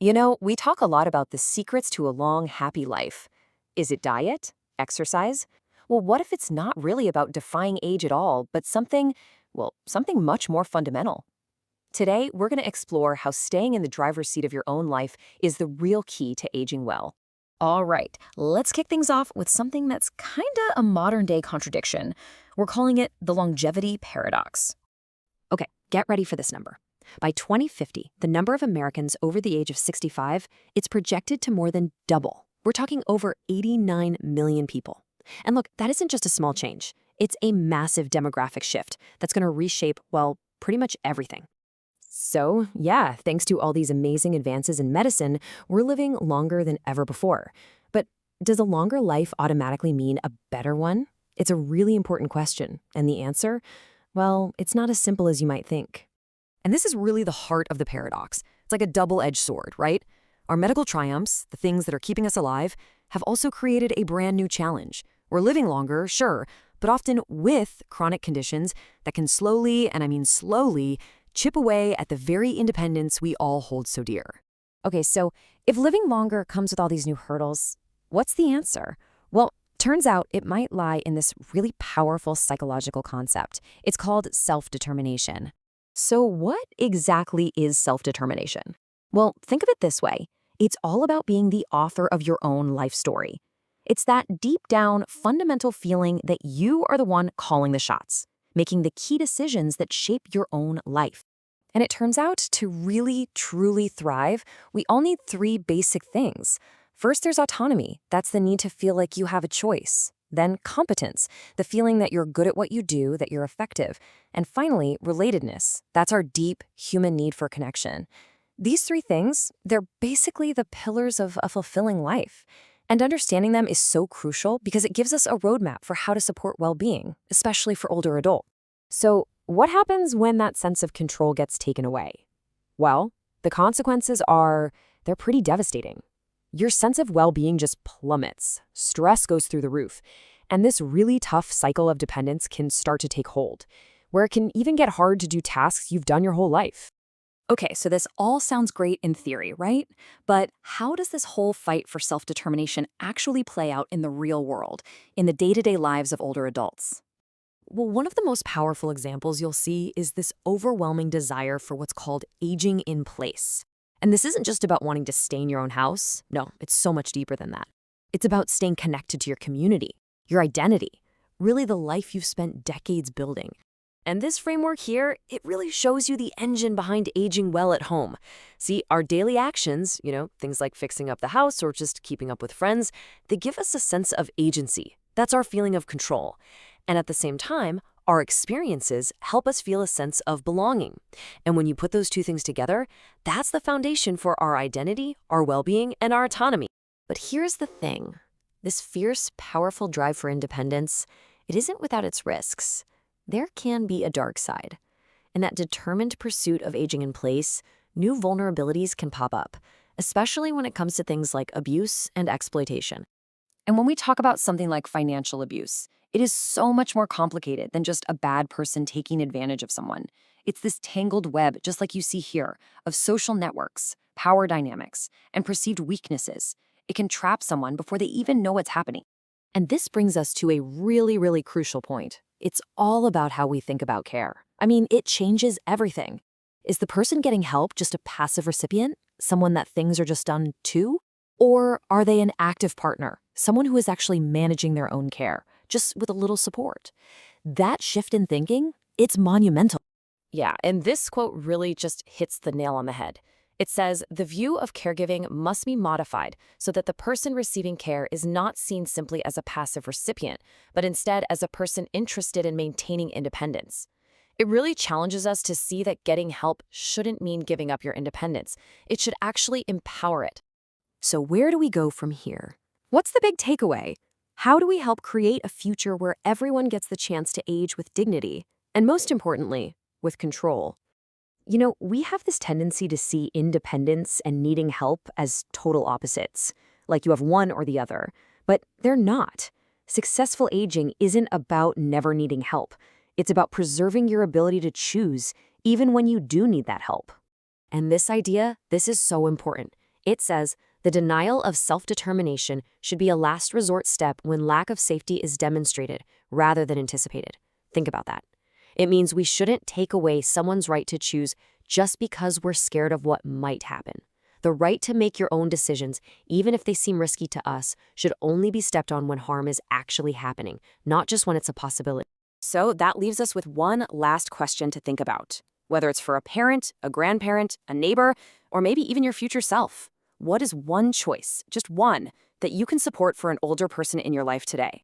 We talk a lot about the secrets to a long, happy life. Is it diet? Exercise? Well, what if it's not really about defying age at all, but something much more fundamental? Today, we're going to explore how staying in the driver's seat of your own life is the real key to aging well. All right, let's kick things off with something that's kinda a modern day contradiction. We're calling it the longevity paradox. Okay, get ready for this number. By 2050, the number of Americans over the age of 65, it's projected to more than double. We're talking over 89 million people. And look, that isn't just a small change. It's a massive demographic shift that's going to reshape, well, pretty much everything. So, yeah, thanks to all these amazing advances in medicine, we're living longer than ever before. But does a longer life automatically mean a better one? It's a really important question. And the answer? Well, it's not as simple as you might think. And this is really the heart of the paradox. It's like a double-edged sword, right? Our medical triumphs, the things that are keeping us alive, have also created a brand new challenge. We're living longer, sure, but often with chronic conditions that can slowly, and I mean slowly, chip away at the very independence we all hold so dear. Okay, so if living longer comes with all these new hurdles, what's the answer? Well, turns out it might lie in this really powerful psychological concept. It's called self-determination. So what exactly is self-determination? Well, think of it this way. It's all about being the author of your own life story. It's that deep down, fundamental feeling that you are the one calling the shots, making the key decisions that shape your own life. And it turns out to really, truly thrive, we all need three basic things. First, there's autonomy. That's the need to feel like you have a choice. Then competence, the feeling that you're good at what you do, that you're effective. And finally, relatedness. That's our deep human need for connection. These three things, they're basically the pillars of a fulfilling life. And understanding them is so crucial because it gives us a roadmap for how to support well-being, especially for older adults. So what happens when that sense of control gets taken away? Well, the consequences they're pretty devastating. Your sense of well-being just plummets. Stress goes through the roof. And this really tough cycle of dependence can start to take hold, where it can even get hard to do tasks you've done your whole life. Okay, so this all sounds great in theory, right? But how does this whole fight for self-determination actually play out in the real world, in the day-to-day lives of older adults? Well, one of the most powerful examples you'll see is this overwhelming desire for what's called aging in place. And this isn't just about wanting to stay in your own house. No, it's so much deeper than that. It's about staying connected to your community, your identity, really the life you've spent decades building. And this framework here, it really shows you the engine behind aging well at home. See, our daily actions, things like fixing up the house or just keeping up with friends, they give us a sense of agency. That's our feeling of control. And at the same time, our experiences help us feel a sense of belonging. And when you put those two things together, that's the foundation for our identity, our well-being, and our autonomy. But here's the thing. This fierce, powerful drive for independence, it isn't without its risks. There can be a dark side. In that determined pursuit of aging in place, new vulnerabilities can pop up, especially when it comes to things like abuse and exploitation. And when we talk about something like financial abuse, it is so much more complicated than just a bad person taking advantage of someone. It's this tangled web, just like you see here, of social networks, power dynamics, and perceived weaknesses. It can trap someone before they even know what's happening. And this brings us to a really, really crucial point. It's all about how we think about care. I mean, it changes everything. Is the person getting help just a passive recipient, someone that things are just done to? Or are they an active partner, someone who is actually managing their own care, just with a little support? That shift in thinking, it's monumental. Yeah, and this quote really just hits the nail on the head. It says, the view of caregiving must be modified so that the person receiving care is not seen simply as a passive recipient, but instead as a person interested in maintaining independence. It really challenges us to see that getting help shouldn't mean giving up your independence. It should actually empower it. So where do we go from here? What's the big takeaway? How do we help create a future where everyone gets the chance to age with dignity, and most importantly, with control? We have this tendency to see independence and needing help as total opposites, like you have one or the other, but they're not. Successful aging isn't about never needing help. It's about preserving your ability to choose, even when you do need that help. And this idea, this is so important. It says the denial of self-determination should be a last resort step when lack of safety is demonstrated rather than anticipated. Think about that. It means we shouldn't take away someone's right to choose just because we're scared of what might happen. The right to make your own decisions, even if they seem risky to us, should only be stepped on when harm is actually happening, not just when it's a possibility. So that leaves us with one last question to think about. Whether it's for a parent, a grandparent, a neighbor, or maybe even your future self, what is one choice, just one, that you can support for an older person in your life today?